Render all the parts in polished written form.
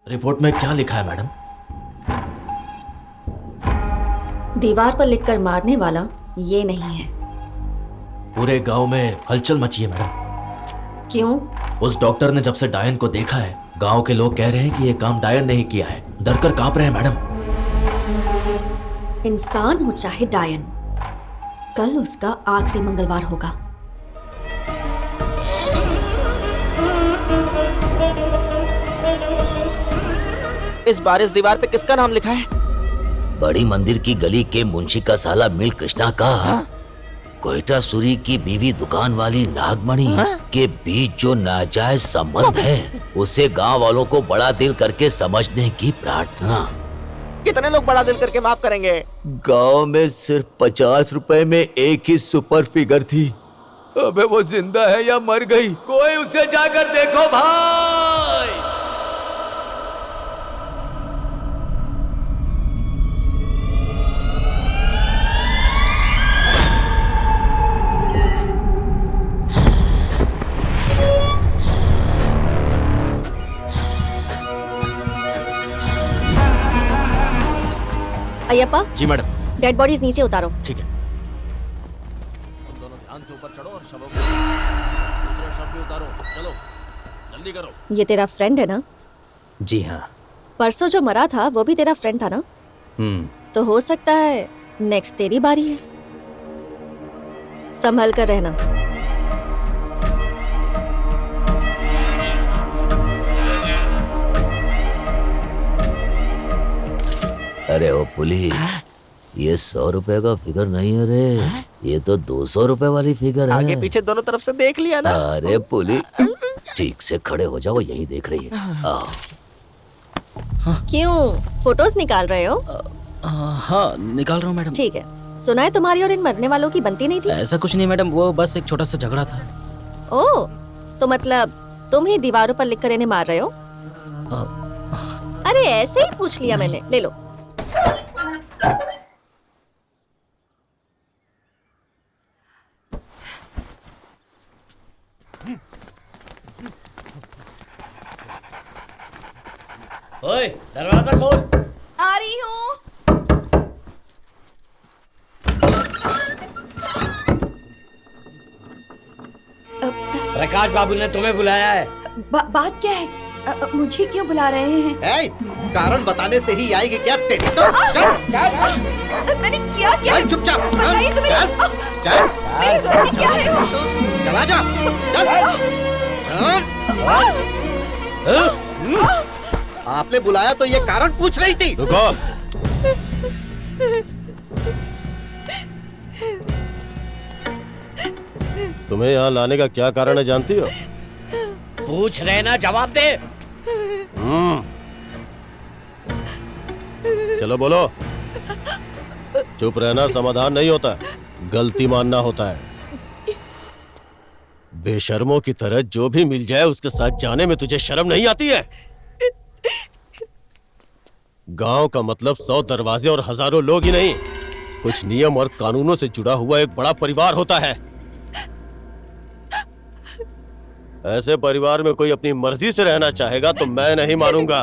Report में क्या लिखा है मैडम? दीवार पर लिखकर मारने वाला ये नहीं है। पूरे गांव में हलचल मची है मैडम। क्यों? उस डॉक्टर ने जब से डायन को देखा है, गांव के लोग कह रहे हैं कि ये काम डायन ने ही किया है। डर कर कांप रहे हैं मैडम। इंसान हो चाहे डायन, कल उसका आखिरी मंगलवार होगा। इस बार इस दीवार पे किसका नाम लिखा है? बड़ी मंदिर की गली के मुंशी का साला मिल कृष्णा का कोयटा सूरी की बीवी दुकान वाली नागमणि के बीच जो नाजायज संबंध है, उसे गांव वालों को बड़ा दिल करके समझने की प्रार्थना। कितने लोग बड़ा दिल करके माफ करेंगे? गांव में सिर्फ 50 रुपए में एक ही सुपर फिगर थी। अबे वो जिंदा है या मर गई? कोई उसे जाकर देखो भाई। अय्यप्पा, जी मैडम। डेड बॉडीज नीचे उतारो। ठीक है। तुम दोनों ध्यान से ऊपर चढ़ो और शवों को दूसरे शव भी उतारो। चलो जल्दी करो। ये तेरा फ्रेंड है ना? जी हाँ। परसों जो मरा था वो भी तेरा फ्रेंड था ना? तो हो सकता है नेक्स्ट तेरी बारी है। संभल कर रहना। अरे ओ पुली, ये 100 रुपए का फिगर नहीं है रे, ये तो 200 रुपए वाली फिगर है। आगे पीछे दोनों तरफ से देख लिया ना? अरे पुली, ठीक से खड़े हो जाओ, यही देख रही है। आओ। क्यों फोटोज निकाल रहे हो? हाँ निकाल रहा हूँ मैडम। ठीक है। सुना है तुम्हारी और इन मरने वालों की बनती नहीं थी? ऐसा कुछ नहीं मैडम, वो बस एक छोटा सा झगड़ा था। ओह, तो मतलब तुम ही दीवारों पर लिखकर इन्हें मार रहे हो? अरे ऐसे ही पूछ लिया मैंने। ले लो। ओए, दरवाजा खोल। आ रही हूँ। प्रकाश बाबू ने तुम्हें बुलाया है। बात क्या है? मुझे क्यों बुला रहे हैं? ए, कारण बताने से ही आएगी क्या तेरी तो? चल। मैंने किया क्या? चल चुपचाप। बताइए तो मेरी चल। मेरी गलती क्या है? चला जा। चल। चल। आपने बुलाया तो ये कारण पूछ रही थी। रुको। तुम्हें यहाँ लाने का क्या कारण है जानती हो? पूछ रहे ना, जवाब दे। चलो बोलो। चुप रहना समाधान नहीं होता है, गलती मानना होता है। बेशर्मों की तरह जो भी मिल जाए उसके साथ जाने में तुझे शर्म नहीं आती है? गांव का मतलब 100 दरवाजे और हजारों लोग ही नहीं, कुछ नियम और कानूनों से जुड़ा हुआ एक बड़ा परिवार होता है। ऐसे परिवार में कोई अपनी मर्जी से रहना चाहेगा तो मैं नहीं मानूंगा।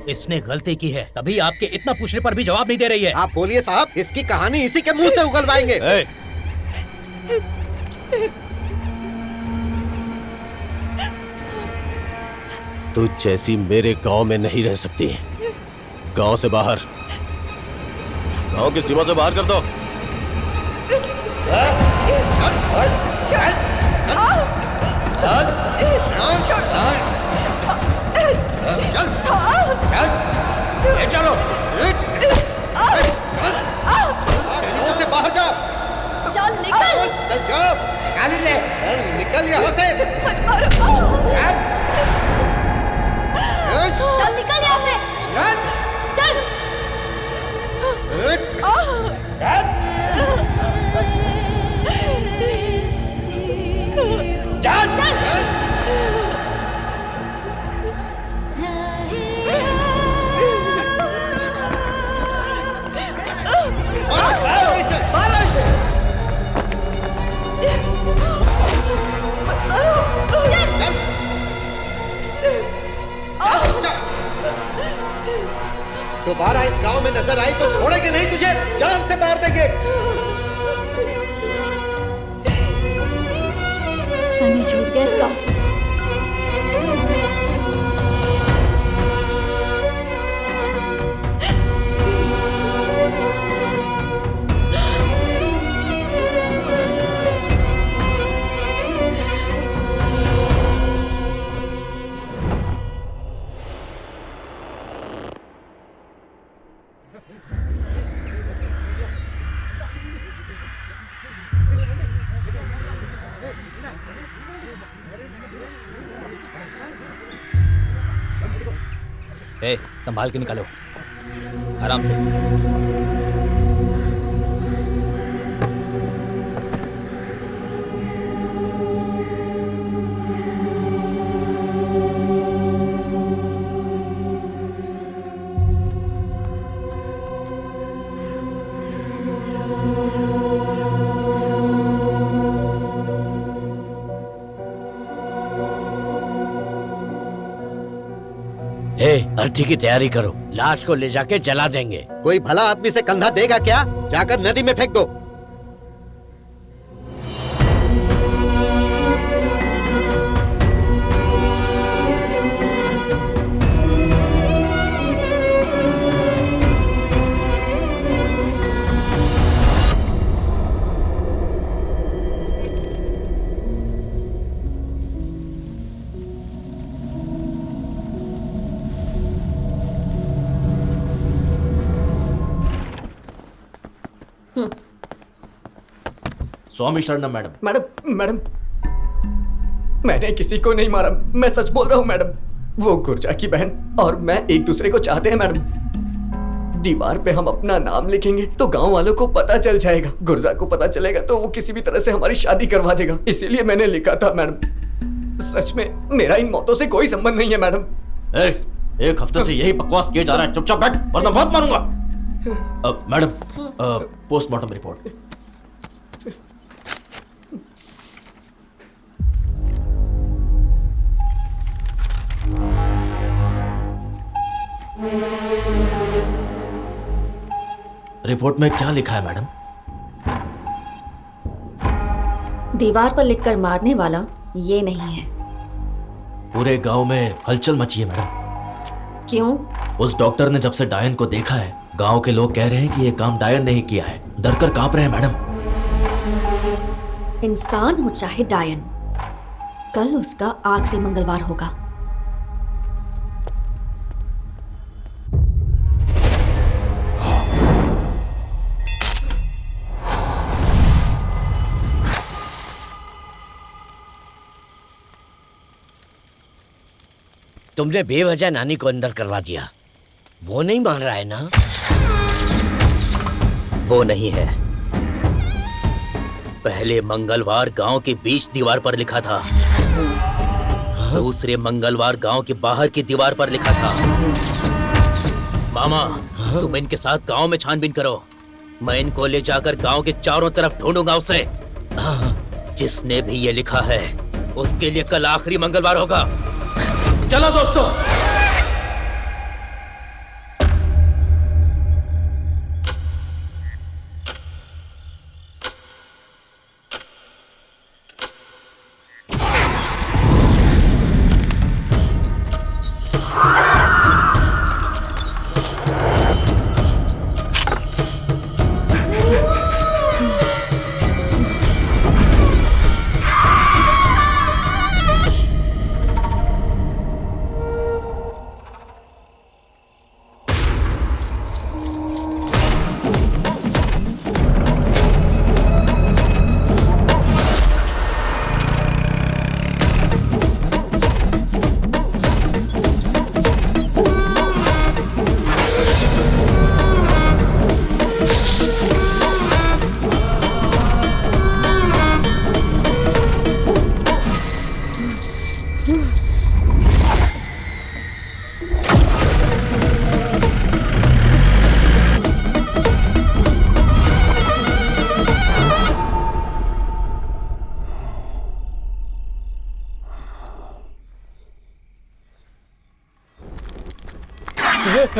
इसने गलती की है, तभी आपके इतना पूछने पर भी जवाब नहीं दे रही है। आप बोलिए साहब, इसकी कहानी इसी के मुंह से उगलवाएंगे। तू जैसी मेरे गांव में नहीं रह सकती। गांव से बाहर, गांव की सीमा से बाहर कर दो। चलो। से बाहर जा। चल निकल। चल जाओ। से। चल निकल यहाँ से। चल निकल यहाँ से। चल। चल। दोबारा इस गांव में नजर आई तो छोड़ेंगे नहीं तुझे, जान से मार देंगे। सनी छूट गया इस गांव से। ए, संभाल के निकालो, आराम से। अर्थी की तैयारी करो, लाश को ले जाके जला देंगे। कोई भला आदमी से कंधा देगा क्या? जाकर नदी में फेंक दो। स्वामी शरणम मैडम। मैडम मैंने किसी को नहीं मारा, मैं सच बोल रहा हूँ मैडम। वो गुर्जा की बहन और मैं एक दूसरे को चाहते हैं मैडम। दीवार पे हम अपना नाम लिखेंगे तो गांव वालों को पता चल जाएगा। गुर्जा को पता चलेगा तो वो किसी भी तरह से हमारी शादी करवा देगा, इसीलिए मैंने लिखा था मैडम। सच में मेरा इन मौतों से कोई संबंध नहीं है मैडम। एक हफ्ते से यही बकवास किए जा रहा है, चुपचाप बैठ वरना बहुत मारूंगा। Madam, postmortem report. रिपोर्ट में क्या लिखा है मैडम? दीवार पर लिखकर मारने वाला ये नहीं है। पूरे गांव में हलचल मची है मैडम। क्यों? उस डॉक्टर ने जब से डायन को देखा है, गांव के लोग कह रहे हैं कि ये काम डायन ने ही किया है। डरकर कांप रहे हैं मैडम। इंसान हो चाहे डायन, कल उसका आखिरी मंगलवार होगा। तुमने बेवजह नानी को अंदर करवा दिया, वो नहीं मान रहा है ना? वो नहीं है। पहले मंगलवार गांव के बीच दीवार पर लिखा था, दूसरे मंगलवार गांव के बाहर की दीवार पर लिखा था। मामा, तुम इनके साथ गांव में छानबीन करो। मैं इनको ले जाकर गांव के चारों तरफ ढूंढूंगा उसे। जिसने भी ये लिखा है उसके लिए कल आखिरी मंगलवार होगा। चलो दोस्तों।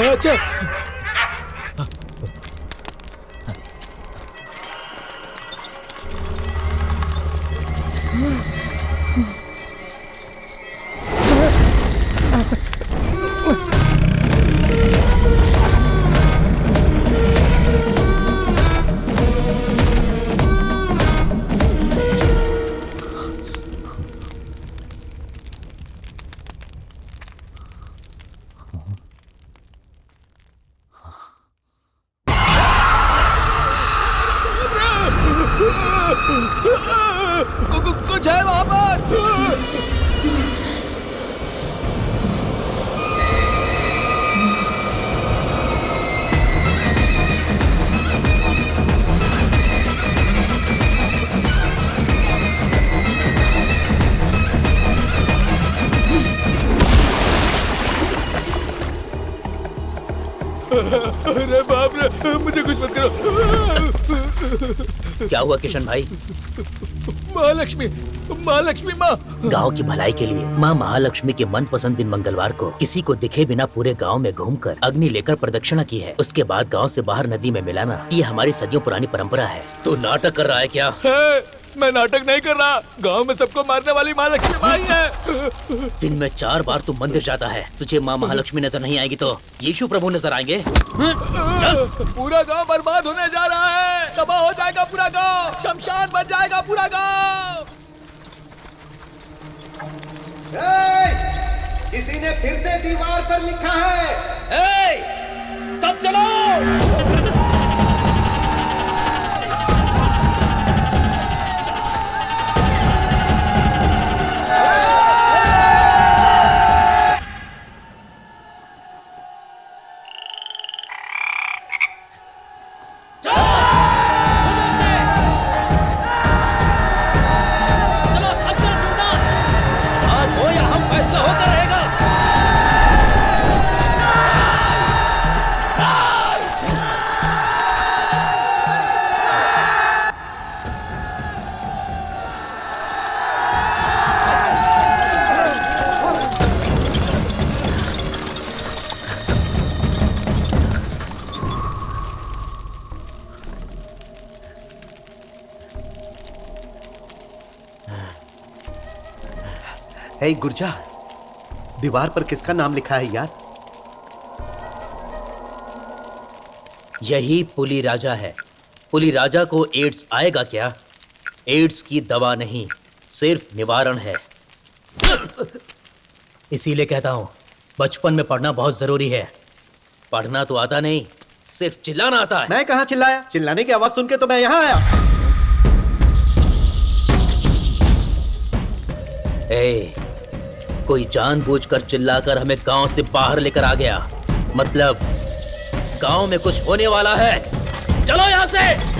अच्छा कुछ है वहां पर। अरे बाप रे, मुझे कुछ मत करो। क्या हुआ किशन भाई? महालक्ष्मी, महालक्ष्मी माँ। गांव की भलाई के लिए माँ महालक्ष्मी के मनपसंद दिन मंगलवार को किसी को दिखे बिना पूरे गांव में घूमकर अग्नि लेकर प्रदक्षिणा की है। उसके बाद गांव से बाहर नदी में मिलाना, ये हमारी सदियों पुरानी परंपरा है। तू नाटक कर रहा है क्या? मैं नाटक नहीं कर रहा। गांव में सबको मारने वाली महालक्ष्मी माँ ही है। दिन में 4 बार तू मंदिर जाता है, तुझे माँ महालक्ष्मी नजर नहीं आएगी तो यीशु प्रभु नजर आएंगे। पूरा गांव बर्बाद होने जा रहा है। तबाह हो जाएगा पूरा गांव, शमशान बन जाएगा पूरा गांव। किसी ने फिर से दीवार पर लिखा है, सब चलो। हे गुर्जा, दीवार पर किसका नाम लिखा है यार? यही पुली राजा है। पुली राजा को एड्स आएगा क्या? एड्स की दवा नहीं, सिर्फ निवारण है। इसीलिए कहता हूं, बचपन में पढ़ना बहुत जरूरी है। पढ़ना तो आता नहीं, सिर्फ चिल्लाना आता है। मैं कहां चिल्लाया? चिल्लाने की आवाज सुन के तो मैं यहां आया। कोई जानबूझकर चिल्लाकर हमें गांव से बाहर लेकर आ गया। मतलब गांव में कुछ होने वाला है। चलो यहां से।